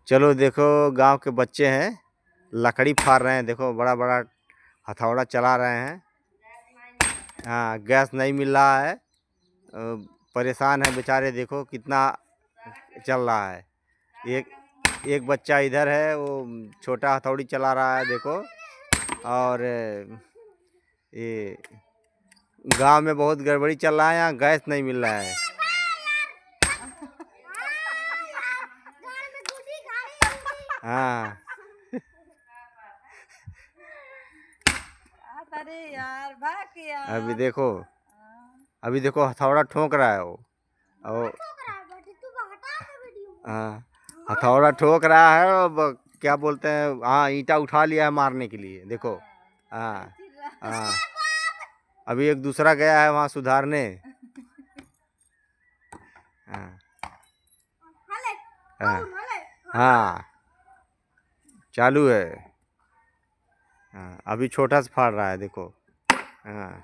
चलो देखो, गांव के बच्चे हैं, लकड़ी फाड़ रहे हैं। देखो बड़ा बड़ा हथौड़ा चला रहे हैं। हाँ, गैस नहीं मिल रहा है, परेशान है बेचारे। देखो कितना चल रहा है। एक एक बच्चा इधर है, वो छोटा हथौड़ी चला रहा है। देखो, और ये गांव में बहुत गड़बड़ी चल रहा है, यहाँ गैस नहीं मिल रहा है। हाँ अरे यार भाग यार। अभी देखो हथौड़ा ठोक रहा है वो। और हाँ, हथौड़ा ठोक रहा है। और क्या बोलते हैं, हाँ, ईंटा उठा लिया है मारने के लिए। देखो, हाँ हाँ, अभी एक दूसरा गया है वहाँ सुधारने। हाँ हाँ हाँ, चालू है। हाँ, अभी छोटा सा फाड़ रहा है। देखो, हाँ।